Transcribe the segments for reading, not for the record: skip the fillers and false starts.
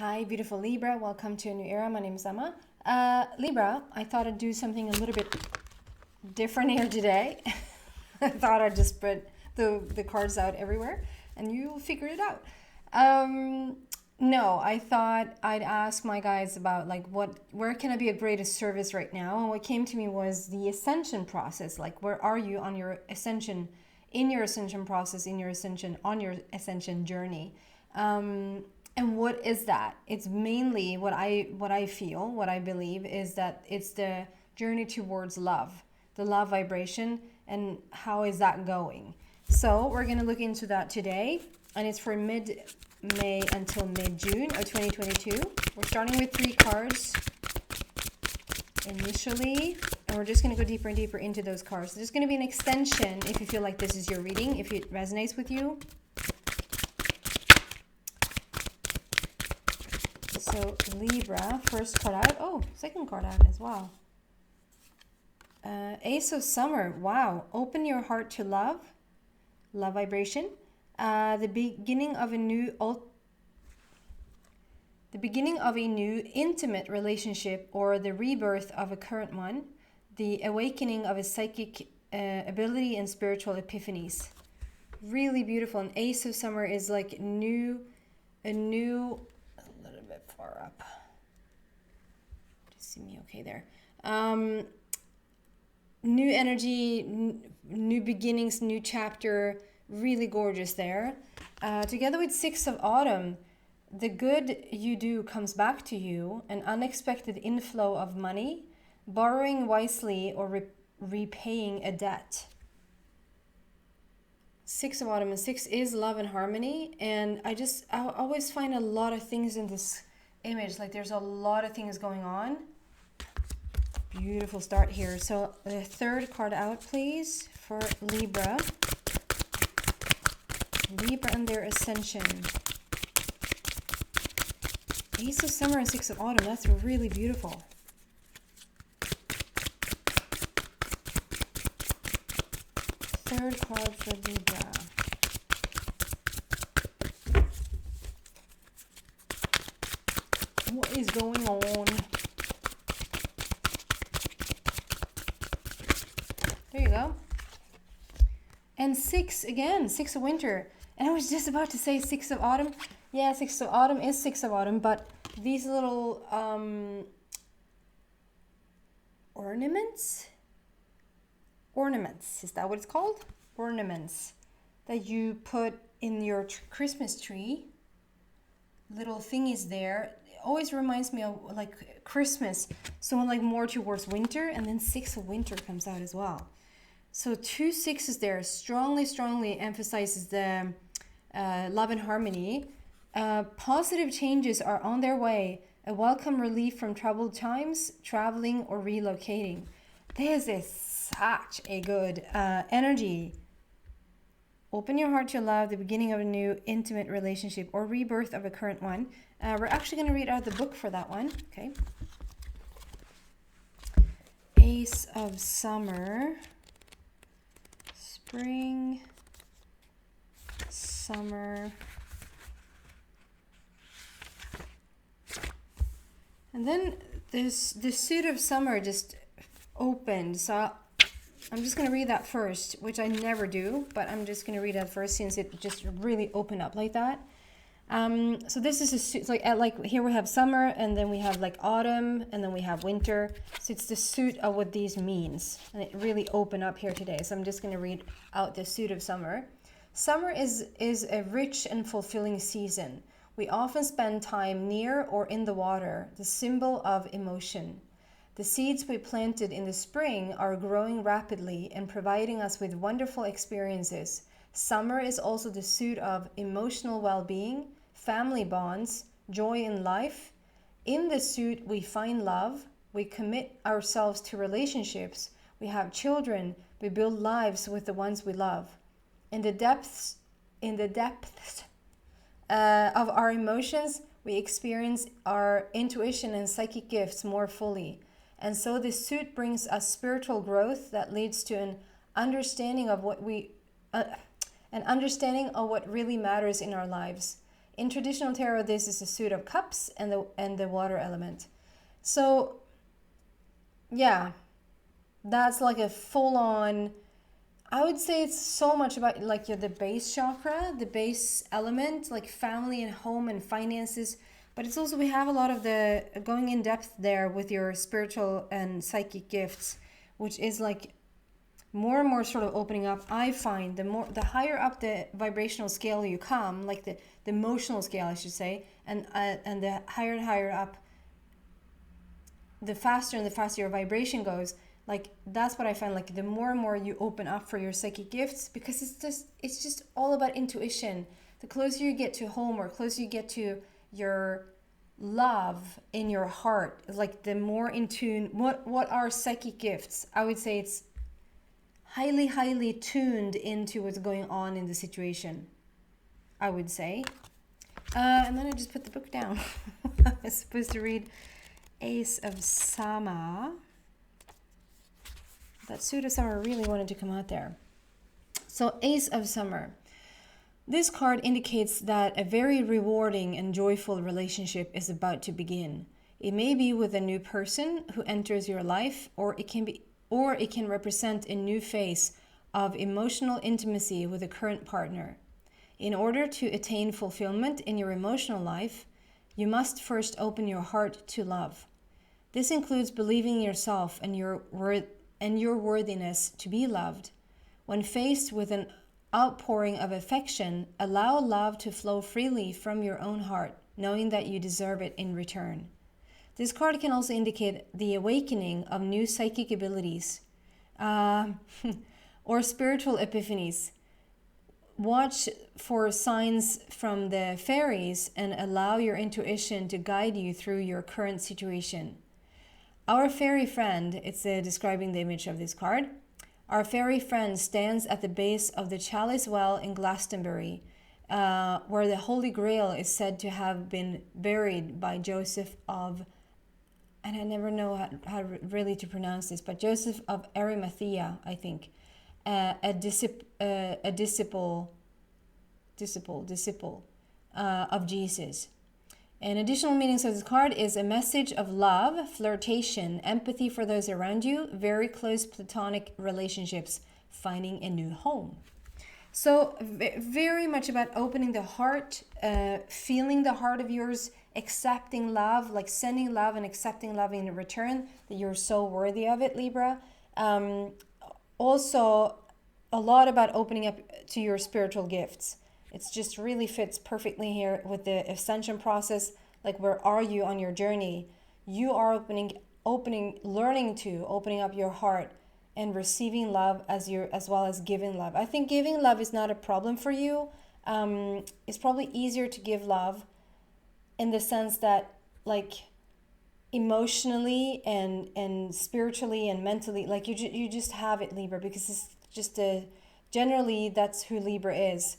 Hi, beautiful Libra. Welcome to a new era. My name is Emma. Libra, I thought I'd do something a little bit different here today. I thought I'd just spread the cards out everywhere and you'll figure it out. No, I thought I'd ask my guides about where can I be of greatest service right now? And what came to me was the ascension process. Like, where are you on your ascension, in your ascension process, in your ascension, on your ascension journey? And what is that? It's mainly what I feel, what I believe is that it's the journey towards love, the love vibration, and how is that going? So we're going to look into that today, and it's for mid-May until mid-June of 2022. We're starting with 3 cards initially, and we're just going to go deeper and deeper into those cards. There's going to be an extension if you feel like this is your reading, if it resonates with you. So Libra, first card out. Oh, second card out as well. Ace of Summer. Wow. Open your heart to love. Love vibration. The beginning of a new intimate relationship, or the rebirth of a current one. The awakening of a psychic ability and spiritual epiphanies. Really beautiful. And Ace of Summer is like a little bit far up. Just see me okay there. New energy, new beginnings, new chapter. Really gorgeous there. Together with 6 of Autumn, the good you do comes back to you. An unexpected inflow of money, borrowing wisely, or repaying a debt. 6 of Autumn, and 6 is love and harmony. And I always find a lot of things in this image. Like, there's a lot of things going on. Beautiful start here. So the third card out, please, for Libra. Libra and their ascension. Ace of Summer and 6 of Autumn. That's really beautiful. Third card for Libra. What is going on? There you go. And 6 again, 6 of Winter. And I was just about to say 6 of Autumn. Yeah, 6 of Autumn is 6 of Autumn, but these little ornaments, is that what it's called? Ornaments that you put in your Christmas tree. Little thingies there. It always reminds me of like Christmas. So like more towards winter, and then 6 of Winter comes out as well. So 2 6s there strongly emphasizes the love and harmony. Positive changes are on their way. A welcome relief from troubled times, traveling or relocating. This is such a good energy. Open your heart to love, the beginning of a new intimate relationship, or rebirth of a current one. We're actually going to read out the book for that one. Okay. Ace of Summer. Spring. Summer. And then the suit of summer just opened. So I'm just going to read that first, which I never do, but I'm just going to read that first since it just really opened up like that. So this is a suit, like here we have summer, and then we have like autumn, and then we have winter. So it's the suit of what these means, and it really opened up here today. So I'm just going to read out the suit of summer. Summer is a rich and fulfilling season. We often spend time near or in the water, the symbol of emotion. The seeds we planted in the spring are growing rapidly and providing us with wonderful experiences. Summer is also the suit of emotional well-being, family bonds, joy in life. In the suit, we find love, we commit ourselves to relationships, we have children, we build lives with the ones we love. In the depths of our emotions, we experience our intuition and psychic gifts more fully. And so this suit brings us spiritual growth that leads to an understanding of what really matters in our lives. In traditional tarot, this is a suit of cups and the water element. So yeah, that's like a full-on, I would say it's so much about like the base chakra, the base element, like family and home and finances. But it's also, we have a lot of the going in depth there with your spiritual and psychic gifts, which is like more and more sort of opening up. I find the higher up the vibrational scale you come, like the emotional scale, I should say, and the higher and higher up, the faster and the faster your vibration goes. Like that's what I find, like the more and more you open up for your psychic gifts, because it's just all about intuition. The closer you get to home, or closer you get to your love in your heart, like the more in tune. What are psychic gifts? I would say it's highly tuned into what's going on in the situation, I would say. And then I just put the book down. I was supposed to read Ace of Sama. That suit of summer really wanted to come out there. So Ace of Summer. This card indicates that a very rewarding and joyful relationship is about to begin. It may be with a new person who enters your life, or it can represent a new phase of emotional intimacy with a current partner. In order to attain fulfillment in your emotional life, you must first open your heart to love. This includes believing in yourself and your worthiness to be loved. When faced with an outpouring of affection, allow love to flow freely from your own heart, knowing that you deserve it in return. This card can also indicate the awakening of new psychic abilities or spiritual epiphanies. Watch for signs from the fairies and allow your intuition to guide you through your current situation. Our fairy friend, it's describing the image of this card. Our fairy friend stands at the base of the Chalice Well in Glastonbury, where the Holy Grail is said to have been buried by Joseph of, and I never know how really to pronounce this, but Joseph of Arimathea, I think, a disciple of Jesus. And additional meanings of this card is a message of love, flirtation, empathy for those around you, very close platonic relationships, finding a new home. So very much about opening the heart, feeling the heart of yours, accepting love, like sending love and accepting love in return, that you're so worthy of it, Libra. Also, a lot about opening up to your spiritual gifts. It just really fits perfectly here with the Ascension process. Like, where are you on your journey? You are opening up your heart and receiving love as well as giving love. I think giving love is not a problem for you. It's probably easier to give love in the sense that, like, emotionally and spiritually and mentally, like you just have it, Libra, because it's just generally that's who Libra is.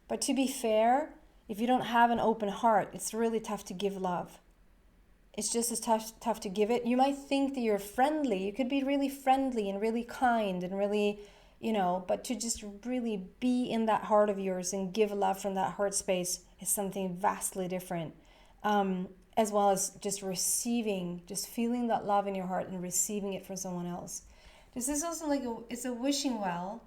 But to be fair, if you don't have an open heart, it's really tough to give love. It's just as tough to give it. You might think that you're friendly. You could be really friendly and really kind and really, but to just really be in that heart of yours and give love from that heart space is something vastly different. As well as just receiving, just feeling that love in your heart and receiving it from someone else. This is also like it's a wishing well.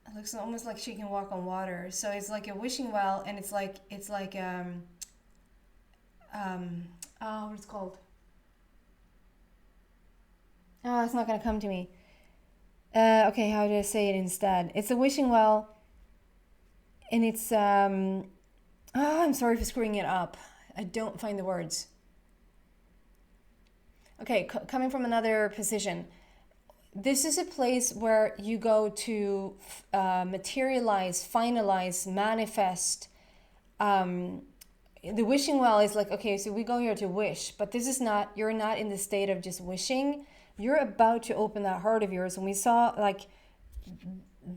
It looks almost like she can walk on water. So it's like a wishing well, and it's like what's it called? Oh, it's not gonna come to me. Okay, how do I say it instead? It's a wishing well, and it's I'm sorry for screwing it up. I don't find the words. Okay, coming from another position. This is a place where you go to materialize, finalize, manifest. The wishing well is like, okay, so we go here to wish, but this is not, you're not in the state of just wishing. You're about to open that heart of yours. And we saw, like,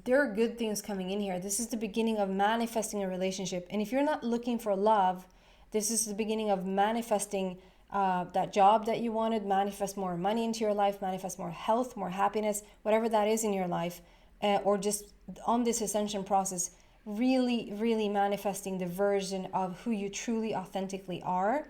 there are good things coming in here. This is the beginning of manifesting a relationship. And if you're not looking for love, this is the beginning of manifesting that job that you wanted, manifest more money into your life, manifest more health, more happiness, whatever that is in your life, or just on this ascension process, really, really manifesting the version of who you truly, authentically are.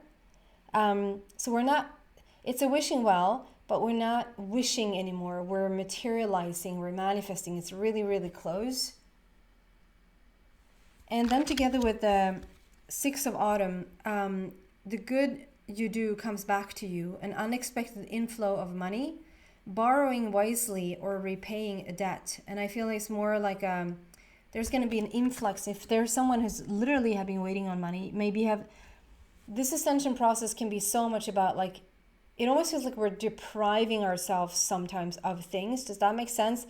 So we're not, it's a wishing well, but we're not wishing anymore. We're materializing, we're manifesting. It's really, really close. And then together with the Six of Autumn, the good you do comes back to you, an unexpected inflow of money, borrowing wisely or repaying a debt. And I feel like it's more like there's going to be an influx. If there's someone who's literally have been waiting on money, maybe have, this ascension process can be so much about like, it almost feels like we're depriving ourselves sometimes of things. Does that make sense?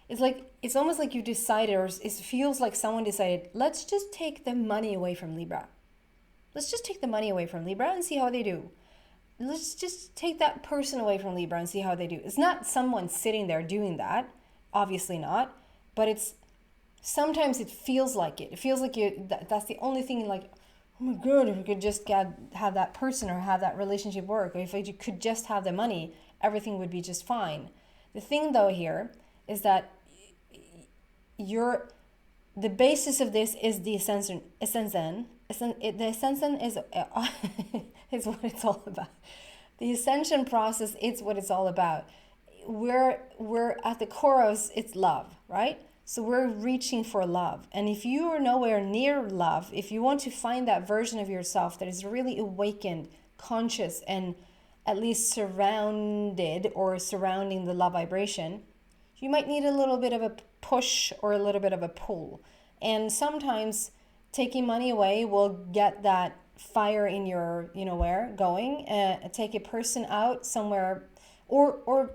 It's like, it's almost like you decided, or it feels like someone decided, let's just take the money away from Libra. Let's just take the money away from Libra and see how they do. Let's just take that person away from Libra and see how they do. It's not someone sitting there doing that, obviously not, but it's, sometimes it feels like it. It feels like that's the only thing, like, oh my God, if we could just have that person or have that relationship work, or if you could just have the money, everything would be just fine. The thing though here is that the basis of this is the Ascension. The Ascension is is what it's all about. The Ascension process, it's what it's all about. We're at the core of it's love, right? So we're reaching for love. And if you are nowhere near love, if you want to find that version of yourself that is really awakened, conscious, and at least surrounded or surrounding the love vibration, you might need a little bit of a push or a little bit of a pull. And sometimes taking money away will get that fire in your, where, going, take a person out somewhere, or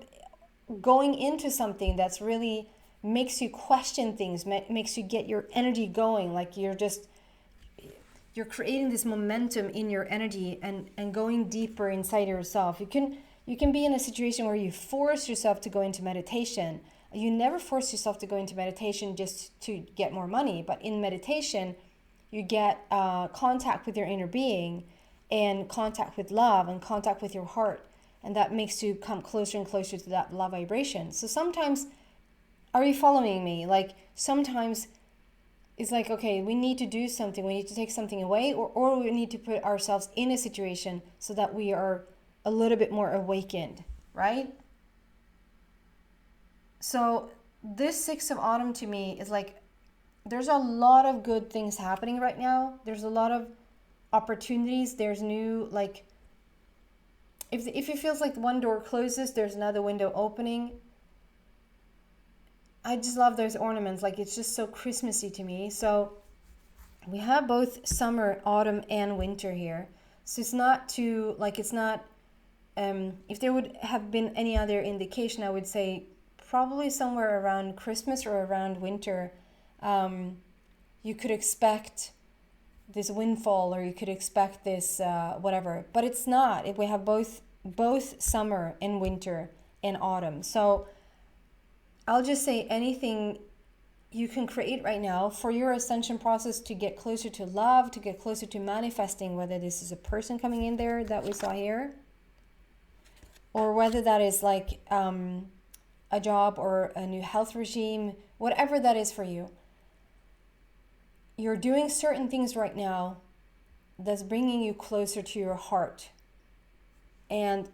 going into something that's really makes you question things, makes you get your energy going, like you're creating this momentum in your energy and going deeper inside yourself. You can be in a situation where you force yourself to go into meditation. You never force yourself to go into meditation just to get more money, but in meditation, you get contact with your inner being and contact with love and contact with your heart. And that makes you come closer and closer to that love vibration. So sometimes, are you following me? Like sometimes it's like, okay, we need to do something. We need to take something away, or we need to put ourselves in a situation so that we are a little bit more awakened, right? So this Six of Autumn to me is like, there's a lot of good things happening right now. There's a lot of opportunities. There's new, like, if it feels like one door closes, there's another window opening. I just love those ornaments. Like, it's just so Christmassy to me. So we have both summer, autumn, and winter here. So it's not too, like, it's not, if there would have been any other indication, I would say probably somewhere around Christmas or around winter, you could expect this windfall, or you could expect this whatever, but it's not. We have both summer and winter and autumn. So I'll just say anything you can create right now for your ascension process to get closer to love, to get closer to manifesting, whether this is a person coming in there that we saw here, or whether that is like a job or a new health regime, whatever that is for you. You're doing certain things right now that's bringing you closer to your heart. And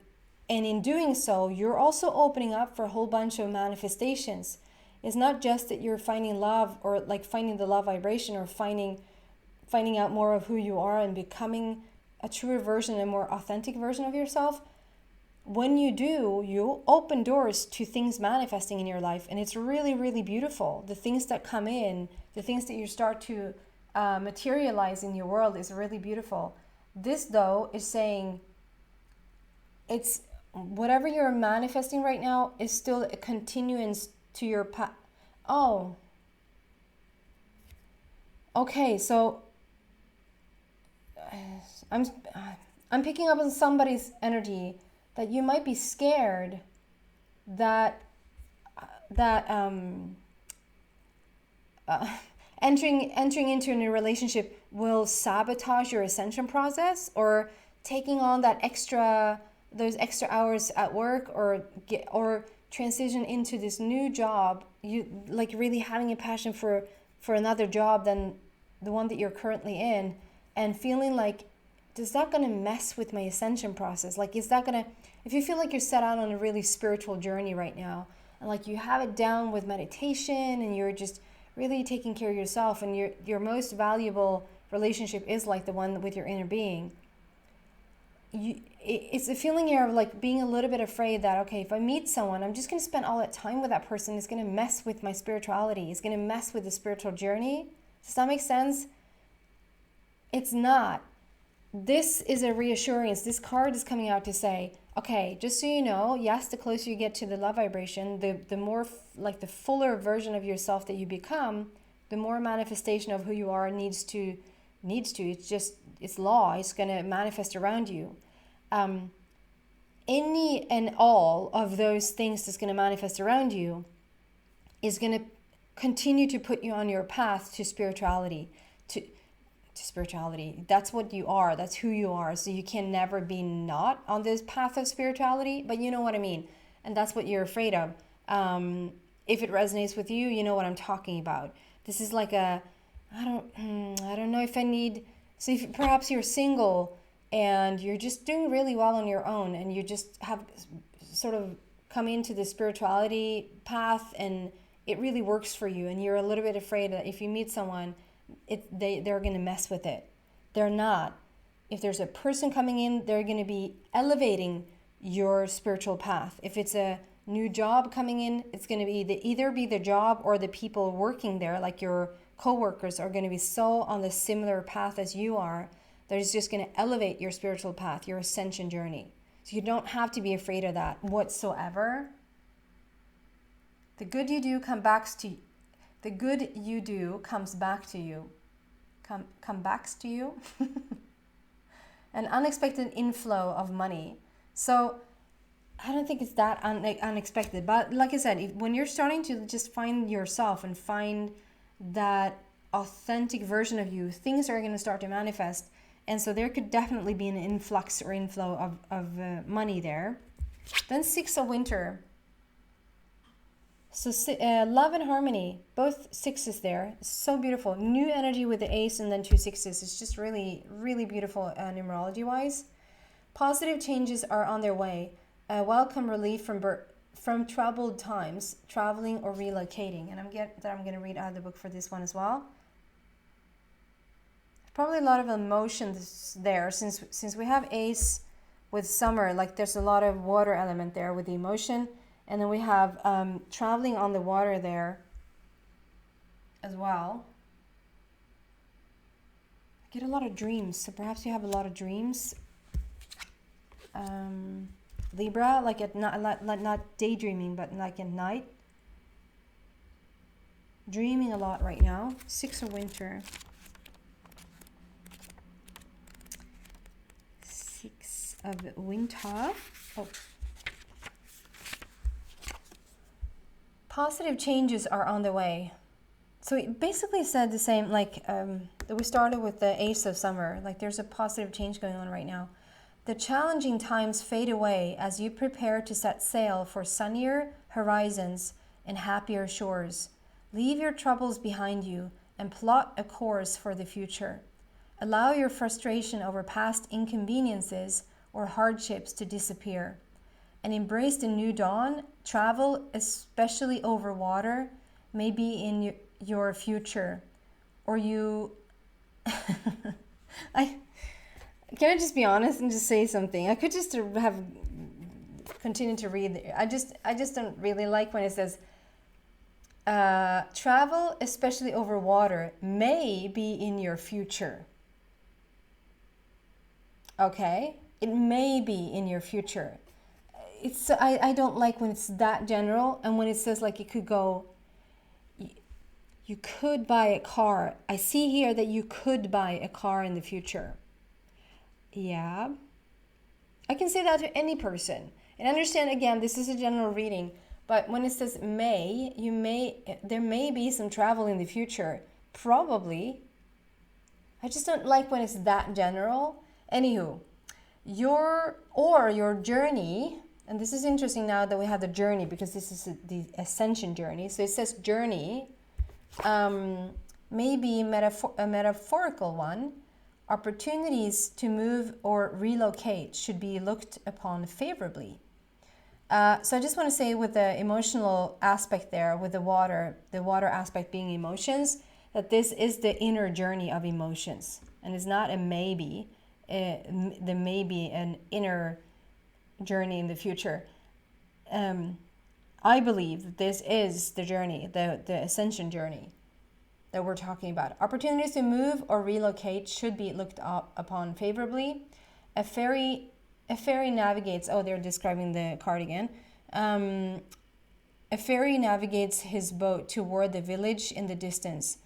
in doing so, you're also opening up for a whole bunch of manifestations. It's not just that you're finding love, or like finding the love vibration, or finding out more of who you are and becoming a truer version, a more authentic version of yourself. When you do, you open doors to things manifesting in your life, and it's really, really beautiful. The things that come in, the things that you start to materialize in your world is really beautiful. This, though, is saying it's whatever you're manifesting right now is still a continuance to your path. Oh, okay. So I'm picking up on somebody's energy that you might be scared that entering into a new relationship will sabotage your ascension process, or taking on those extra hours at work, or transition into this new job. You like really having a passion for for another job than the one that you're currently in, and feeling like, is that going to mess with my ascension process? Like, is that going to, if you feel like you're set out on a really spiritual journey right now, and like you have it down with meditation, and you're just really taking care of yourself, and your most valuable relationship is like the one with your inner being, it's a feeling here of like being a little bit afraid that, okay, if I meet someone, I'm just going to spend all that time with that person. It's going to mess with my spirituality. It's going to mess with the spiritual journey. Does that make sense? It's not. This is a reassurance. This card is coming out to say, okay, just so you know, yes, the closer you get to the love vibration, the more like the fuller version of yourself that you become, the more manifestation of who you are needs to. It's just, it's law. It's going to manifest around you. Any and all of those things that's going to manifest around you is going to continue to put you on your path to spirituality, to spirituality. That's what you are. That's who you are. So you can never be not on this path of spirituality, but you know what I mean. And that's what you're afraid of. If it resonates with you, you know what I'm talking about. This is like a, I don't know if I need, so if perhaps you're single and you're just doing really well on your own, and you just have sort of come into the spirituality path and it really works for you, and you're a little bit afraid that if you meet someone, they're going to mess with it. They're not. If there's a person coming in, they're going to be elevating your spiritual path. If it's a new job coming in, it's going to be either be the job or the people working there, like your co-workers, are going to be so on the similar path as you are that it's just going to elevate your spiritual path, your ascension journey. So you don't have to be afraid of that whatsoever. The good you do comes back to you. The good you do comes back to you. Come backs to you. An unexpected inflow of money. So I don't think it's that unexpected. But like I said, when you're starting to just find yourself and find that authentic version of you, things are going to start to manifest. And so there could definitely be an influx or inflow of money there. Then 6 of Winter. So love and harmony, both sixes there. So beautiful. New energy with the ace and then 2 sixes. It's just really, really beautiful numerology-wise. Positive changes are on their way. Welcome relief from troubled times, traveling or relocating. And I'm going to read out of the book for this one as well. Probably a lot of emotions there since we have ace with summer. Like there's a lot of water element there with the emotion. And then we have traveling on the water there as well. I get a lot of dreams. So perhaps you have a lot of dreams. Libra, like at not daydreaming, but like at night. Dreaming a lot right now. 6 of Winter. 6 of Winter. Oh. Positive changes are on the way. So it basically said the same, like we started with the Ace of Summer. Like there's a positive change going on right now. The challenging times fade away as you prepare to set sail for sunnier horizons and happier shores. Leave your troubles behind you and plot a course for the future. Allow your frustration over past inconveniences or hardships to disappear. And embrace the new dawn. Travel, especially over water, may be in your future. Or you... Can I just be honest and just say something? I could just have continued to read. I just don't really like when it says, travel, especially over water, may be in your future. Okay? It may be in your future. I don't like when it's that general, and when it says like it could go, you could buy a car. I see here that you could buy a car in the future. Yeah. I can say that to any person. And understand, again, this is a general reading, but when it says may, there may be some travel in the future. Probably. I just don't like when it's that general. Anywho, your journey. And this is interesting now that we have the journey, because this is the ascension journey. So it says journey. may be a metaphorical one. Opportunities to move or relocate should be looked upon favorably. So I just want to say, with the emotional aspect there, with the water aspect being emotions, that this is the inner journey of emotions. And it's not a maybe, the maybe an inner journey in the future. I believe that this is the journey, the ascension journey that we're talking about. Opportunities to move or relocate should be looked upon favorably. A ferry navigates, oh, they're describing the card again. A ferry navigates his boat toward the village in the distance.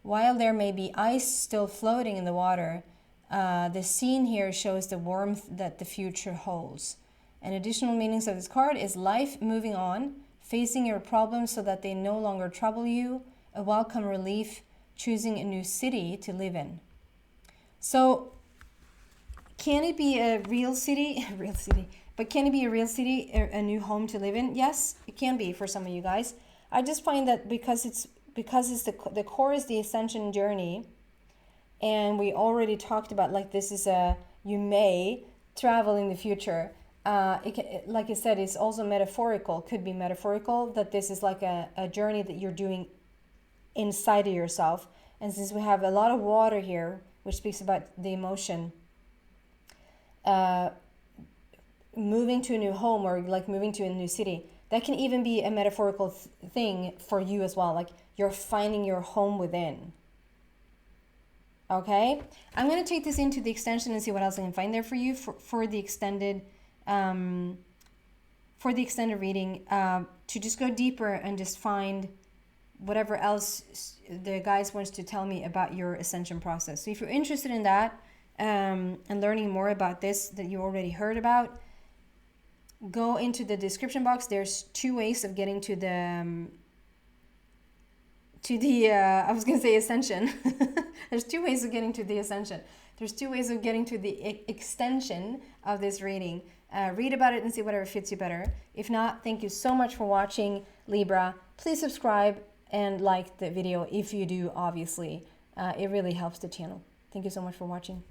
While there may be ice still floating in the water, the scene here shows the warmth that the future holds. And additional meanings of this card is life moving on, facing your problems so that they no longer trouble you, a welcome relief, choosing a new city to live in. So, can it be a real city? But can it be a real city, a new home to live in? Yes, it can be for some of you guys. I just find that because it's the core is the ascension journey, and we already talked about, like, this is you may travel in the future. Like I said, it's also metaphorical, could be metaphorical, that this is like a journey that you're doing inside of yourself. And since we have a lot of water here, which speaks about the emotion, moving to a new home, or like moving to a new city, that can even be a metaphorical thing for you as well. Like, you're finding your home within. Okay, I'm going to take this into the extension and see what else I can find there for you for the extended reading, to just go deeper and just find whatever else the guys wants to tell me about your ascension process. So if you're interested in that, and learning more about this that you already heard about, go into the description box. There's 2 ways of getting to the I was going to say ascension. There's 2 ways of getting to the ascension. There's 2 ways of getting to the extension of this reading. Read about it and see whatever fits you better. If not, thank you so much for watching, Libra. Please subscribe and like the video if you do, obviously. It really helps the channel. Thank you so much for watching.